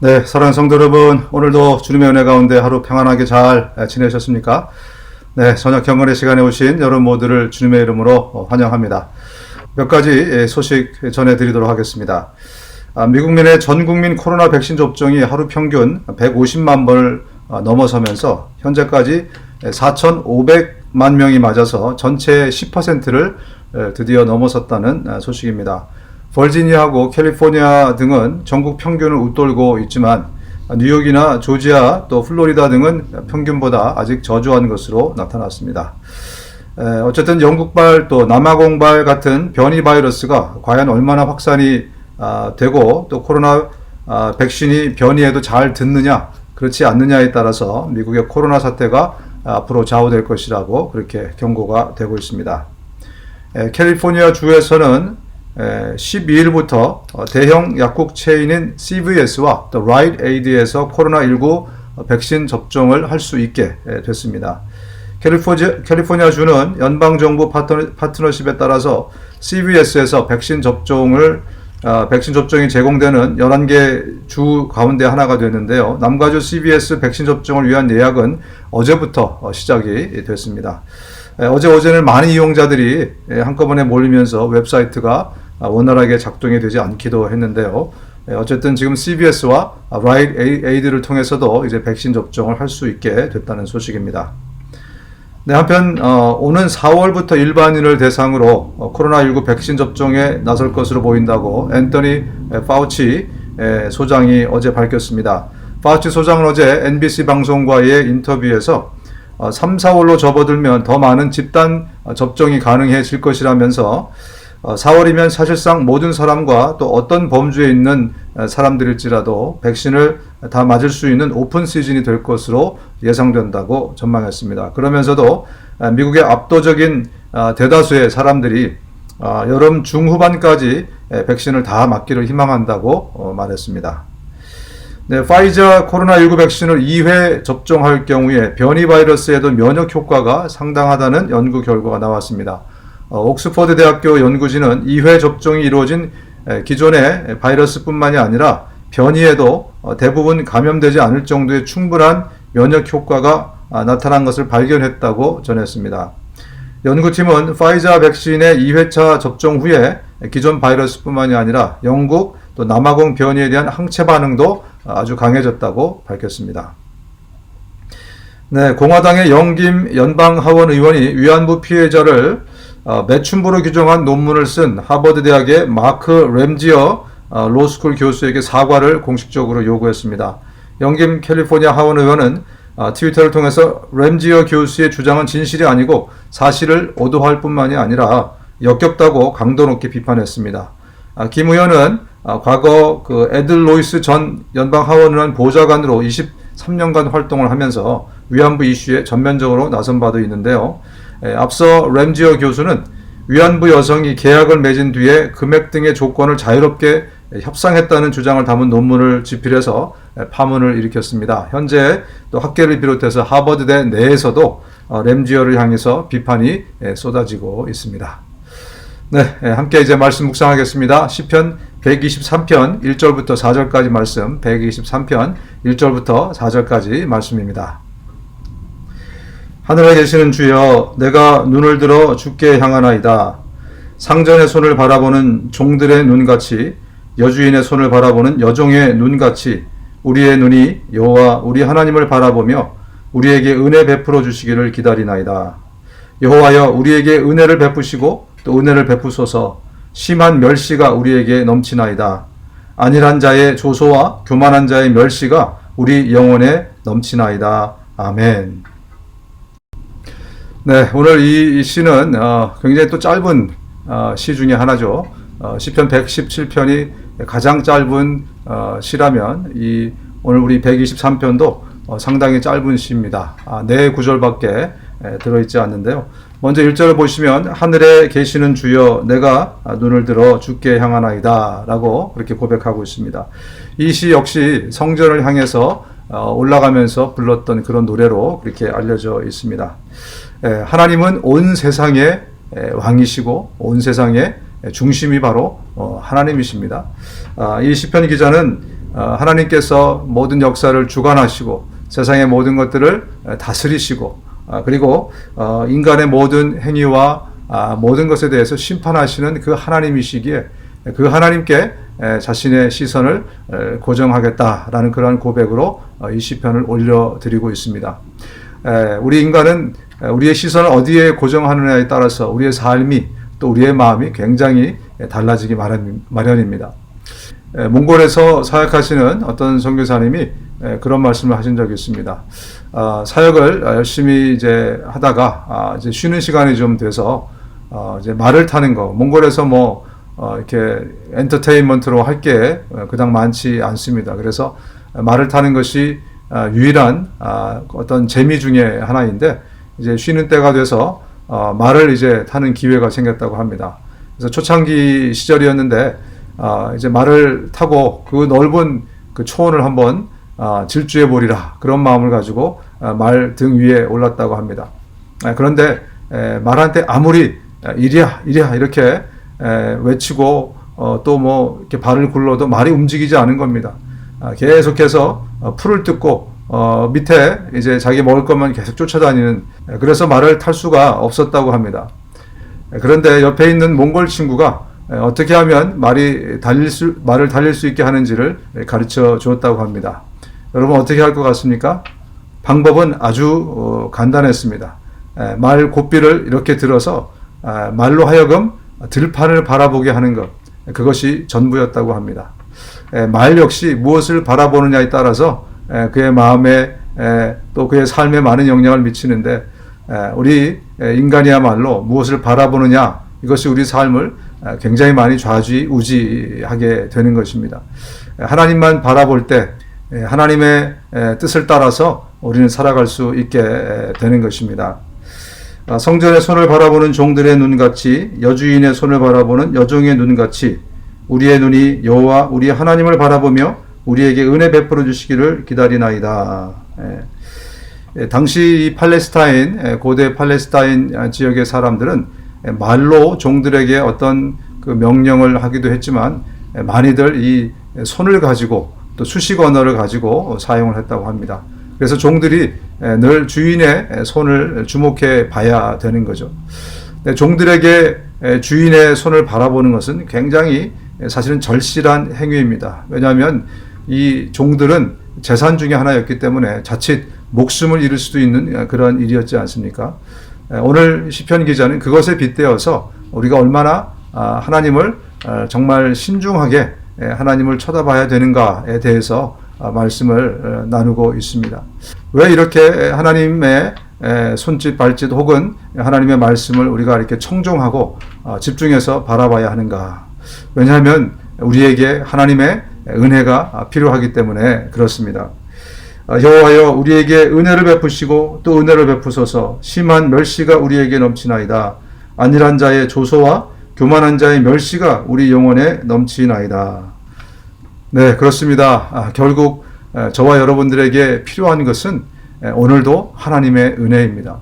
네, 사랑하는 성도 여러분, 오늘도 주님의 은혜 가운데 하루 평안하게 잘 지내셨습니까? 네, 저녁 경건의 시간에 오신 여러분 모두를 주님의 이름으로 환영합니다. 몇 가지 소식 전해드리도록 하겠습니다. 미국민의 전국민 코로나 백신 접종이 하루 평균 150만 번을 넘어서면서 현재까지 4,500만 명이 맞아서 전체의 10%를 드디어 넘어섰다는 소식입니다. 버지니아하고 캘리포니아 등은 전국 평균을 웃돌고 있지만 뉴욕이나 조지아 또 플로리다 등은 평균보다 아직 저조한 것으로 나타났습니다. 어쨌든 영국발 또 남아공발 같은 변이 바이러스가 과연 얼마나 확산이 되고 또 코로나 백신이 변이에도 잘 듣느냐 그렇지 않느냐에 따라서 미국의 코로나 사태가 앞으로 좌우될 것이라고 그렇게 경고가 되고 있습니다. 캘리포니아 주에서는 12일부터 대형 약국 체인인 CVS와 또 라이트 에이드에서 코로나19 백신 접종을 할 수 있게 됐습니다. 캘리포니아 주는 연방정부 파트너십에 따라서 CVS에서 백신 접종이 제공되는 11개 주 가운데 하나가 되는데요. 남가주 CVS 백신 접종을 위한 예약은 어제부터 시작이 됐습니다. 어제는 많은 이용자들이 한꺼번에 몰리면서 웹사이트가 원활하게 작동이 되지 않기도 했는데요. 어쨌든 지금 CVS와 라이트 에이드를 통해서도 이제 백신 접종을 할 수 있게 됐다는 소식입니다. 네, 한편 오는 4월부터 일반인을 대상으로 코로나19 백신 접종에 나설 것으로 보인다고 앤토니 파우치 소장이 어제 밝혔습니다. 파우치 소장은 어제 NBC 방송과의 인터뷰에서 3, 4월로 접어들면 더 많은 집단 접종이 가능해질 것이라면서 4월이면 사실상 모든 사람과 또 어떤 범주에 있는 사람들일지라도 백신을 다 맞을 수 있는 오픈 시즌이 될 것으로 예상된다고 전망했습니다. 그러면서도 미국의 압도적인 대다수의 사람들이 여름 중후반까지 백신을 다 맞기를 희망한다고 말했습니다. 네, 파이자 코로나19 백신을 2회 접종할 경우에 변이 바이러스에도 면역 효과가 상당하다는 연구 결과가 나왔습니다. 옥스퍼드 대학교 연구진은 2회 접종이 이루어진 기존의 바이러스뿐만이 아니라 변이에도 대부분 감염되지 않을 정도의 충분한 면역 효과가 나타난 것을 발견했다고 전했습니다. 연구팀은 파이자 백신의 2회차 접종 후에 기존 바이러스뿐만이 아니라 영국 또 남아공 변이에 대한 항체 반응도 아주 강해졌다고 밝혔습니다. 네, 공화당의 영김 연방하원 의원이 위안부 피해자를 매춘부로 규정한 논문을 쓴 하버드 대학의 마크 램지어 로스쿨 교수에게 사과를 공식적으로 요구했습니다. 영김 캘리포니아 하원 의원은 트위터를 통해서 램지어 교수의 주장은 진실이 아니고 사실을 오도할 뿐만이 아니라 역겹다고 강도 높게 비판했습니다. 김 의원은 과거 에들 로이스 전 연방하원의원 보좌관으로 23년간 활동을 하면서 위안부 이슈에 전면적으로 나선 바도 있는데요. 앞서 램지어 교수는 위안부 여성이 계약을 맺은 뒤에 금액 등의 조건을 자유롭게 협상했다는 주장을 담은 논문을 집필해서 파문을 일으켰습니다. 현재 또 학계를 비롯해서 하버드대 내에서도 램지어를 향해서 비판이 쏟아지고 있습니다. 네, 함께 이제 말씀 묵상하겠습니다. 시편 123편 1절부터 4절까지 말씀, 123편 1절부터 4절까지 말씀입니다. 하늘에 계시는 주여, 내가 눈을 들어 주께 향하나이다. 상전의 손을 바라보는 종들의 눈같이, 여주인의 손을 바라보는 여종의 눈같이 우리의 눈이 여호와 우리 하나님을 바라보며 우리에게 은혜 베풀어 주시기를 기다리나이다. 여호와여, 우리에게 은혜를 베푸시고 또 은혜를 베푸소서. 심한 멸시가 우리에게 넘치나이다. 안일한 자의 조소와 교만한 자의 멸시가 우리 영혼에 넘치나이다. 아멘. 네, 오늘 이 시는 굉장히 또 짧은 시 중에 하나죠. 시편 117편이 가장 짧은 시라면 오늘 우리 123편도 상당히 짧은 시입니다. 4구절밖에 들어있지 않는데요. 먼저 1절을 보시면 하늘에 계시는 주여, 내가 눈을 들어 주께 향하나이다 라고 그렇게 고백하고 있습니다. 이 시 역시 성전을 향해서 올라가면서 불렀던 그런 노래로 그렇게 알려져 있습니다. 하나님은 온 세상의 왕이시고 온 세상의 중심이 바로 하나님이십니다. 이 시편 기자는 하나님께서 모든 역사를 주관하시고 세상의 모든 것들을 다스리시고 그리고 인간의 모든 행위와 모든 것에 대해서 심판하시는 그 하나님이시기에 그 하나님께 자신의 시선을 고정하겠다라는 그러한 고백으로 이 시편을 올려드리고 있습니다. 우리 인간은 우리의 시선을 어디에 고정하느냐에 따라서 우리의 삶이 또 우리의 마음이 굉장히 달라지기 마련입니다. 몽골에서 사역하시는 어떤 선교사님이 그런 말씀을 하신 적이 있습니다. 사역을 열심히 이제 하다가 이제 쉬는 시간이 좀 돼서 이제 말을 타는 거, 몽골에서 이렇게 엔터테인먼트로 할 게 그닥 많지 않습니다. 그래서 말을 타는 것이 유일한 어떤 재미 중에 하나인데 이제 쉬는 때가 돼서 말을 이제 타는 기회가 생겼다고 합니다. 그래서 초창기 시절이었는데 이제 말을 타고 그 넓은 그 초원을 한번 질주해 보리라 그런 마음을 가지고 말 등 위에 올랐다고 합니다. 그런데 말한테 아무리 이리야 이렇게 외치고 또 이렇게 발을 굴러도 말이 움직이지 않은 겁니다. 계속해서 풀을 뜯고 밑에 이제 자기 먹을 것만 계속 쫓아다니는, 그래서 말을 탈 수가 없었다고 합니다. 그런데 옆에 있는 몽골 친구가 어떻게 하면 말을 달릴 수 있게 하는지를 가르쳐 주었다고 합니다. 여러분 어떻게 할 것 같습니까? 방법은 아주 간단했습니다. 말 고삐를 이렇게 들어서 말로 하여금 들판을 바라보게 하는 것, 그것이 전부였다고 합니다. 말 역시 무엇을 바라보느냐에 따라서 그의 마음에 또 그의 삶에 많은 영향을 미치는데, 우리 인간이야말로 무엇을 바라보느냐, 이것이 우리 삶을 굉장히 많이 좌지우지하게 되는 것입니다. 하나님만 바라볼 때 하나님의 뜻을 따라서 우리는 살아갈 수 있게 되는 것입니다. 성전의 손을 바라보는 종들의 눈같이, 여주인의 손을 바라보는 여종의 눈같이 우리의 눈이 여호와 우리 하나님을 바라보며 우리에게 은혜 베풀어 주시기를 기다리나이다. 당시 이 팔레스타인, 고대 팔레스타인 지역의 사람들은 말로 종들에게 어떤 그 명령을 하기도 했지만 많이들 이 손을 가지고 또 수식 언어를 가지고 사용을 했다고 합니다. 그래서 종들이 늘 주인의 손을 주목해 봐야 되는 거죠. 종들에게 주인의 손을 바라보는 것은 굉장히 사실은 절실한 행위입니다. 왜냐하면 이 종들은 재산 중에 하나였기 때문에 자칫 목숨을 잃을 수도 있는 그런 일이었지 않습니까? 오늘 시편 기자는 그것에 빗대어서 우리가 얼마나 하나님을 정말 신중하게 하나님을 쳐다봐야 되는가에 대해서 말씀을 나누고 있습니다. 왜 이렇게 하나님의 손짓 발짓 혹은 하나님의 말씀을 우리가 이렇게 청종하고 집중해서 바라봐야 하는가? 왜냐하면 우리에게 하나님의 은혜가 필요하기 때문에 그렇습니다. 여호와여 우리에게 은혜를 베푸시고 또 은혜를 베푸소서. 심한 멸시가 우리에게 넘치나이다. 안일한 자의 조소와 교만한 자의 멸시가 우리 영혼에 넘치나이다. 네, 그렇습니다. 결국 저와 여러분들에게 필요한 것은 오늘도 하나님의 은혜입니다.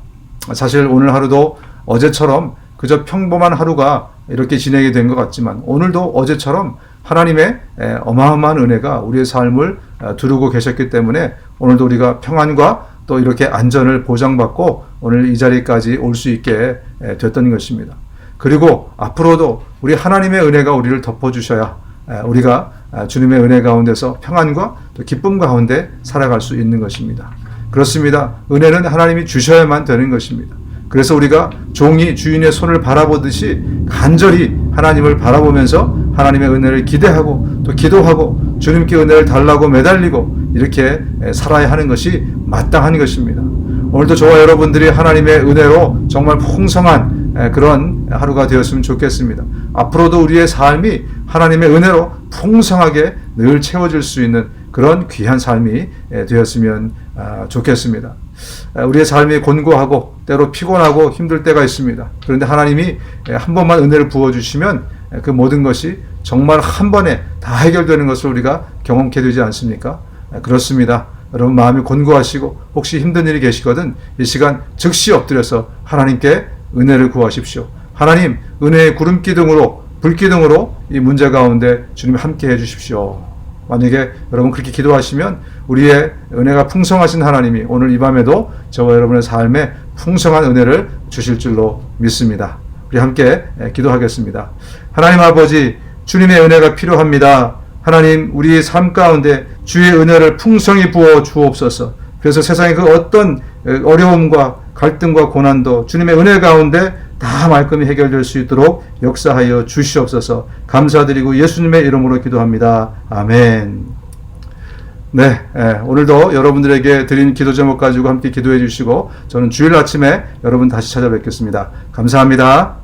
사실 오늘 하루도 어제처럼 그저 평범한 하루가 이렇게 진행이 된 것 같지만 오늘도 어제처럼 하나님의 어마어마한 은혜가 우리의 삶을 두르고 계셨기 때문에 오늘도 우리가 평안과 또 이렇게 안전을 보장받고 오늘 이 자리까지 올 수 있게 됐던 것입니다. 그리고 앞으로도 우리 하나님의 은혜가 우리를 덮어주셔야 우리가 주님의 은혜 가운데서 평안과 또 기쁨 가운데 살아갈 수 있는 것입니다. 그렇습니다. 은혜는 하나님이 주셔야만 되는 것입니다. 그래서 우리가 종이 주인의 손을 바라보듯이 간절히 하나님을 바라보면서 하나님의 은혜를 기대하고 또 기도하고 주님께 은혜를 달라고 매달리고 이렇게 살아야 하는 것이 마땅한 것입니다. 오늘도 저와 여러분들이 하나님의 은혜로 정말 풍성한 그런 하루가 되었으면 좋겠습니다. 앞으로도 우리의 삶이 하나님의 은혜로 풍성하게 늘 채워질 수 있는 그런 귀한 삶이 되었으면 좋겠습니다. 우리의 삶이 곤고하고 때로 피곤하고 힘들 때가 있습니다. 그런데 하나님이 한 번만 은혜를 부어주시면 그 모든 것이 정말 한 번에 다 해결되는 것을 우리가 경험케 되지 않습니까? 그렇습니다. 여러분 마음이 곤고하시고 혹시 힘든 일이 계시거든 이 시간 즉시 엎드려서 하나님께 은혜를 구하십시오. 하나님 은혜의 구름기둥으로 불기둥으로 이 문제 가운데 주님 함께 해주십시오. 만약에 여러분 그렇게 기도하시면 우리의 은혜가 풍성하신 하나님이 오늘 이 밤에도 저와 여러분의 삶에 풍성한 은혜를 주실 줄로 믿습니다. 우리 함께 기도하겠습니다. 하나님 아버지, 주님의 은혜가 필요합니다. 하나님, 우리의 삶 가운데 주의 은혜를 풍성히 부어 주옵소서. 그래서 세상의 그 어떤 어려움과 갈등과 고난도 주님의 은혜 가운데 다 말끔히 해결될 수 있도록 역사하여 주시옵소서. 감사드리고 예수님의 이름으로 기도합니다. 아멘. 네, 오늘도 여러분들에게 드린 기도 제목 가지고 함께 기도해 주시고 저는 주일 아침에 여러분 다시 찾아뵙겠습니다. 감사합니다.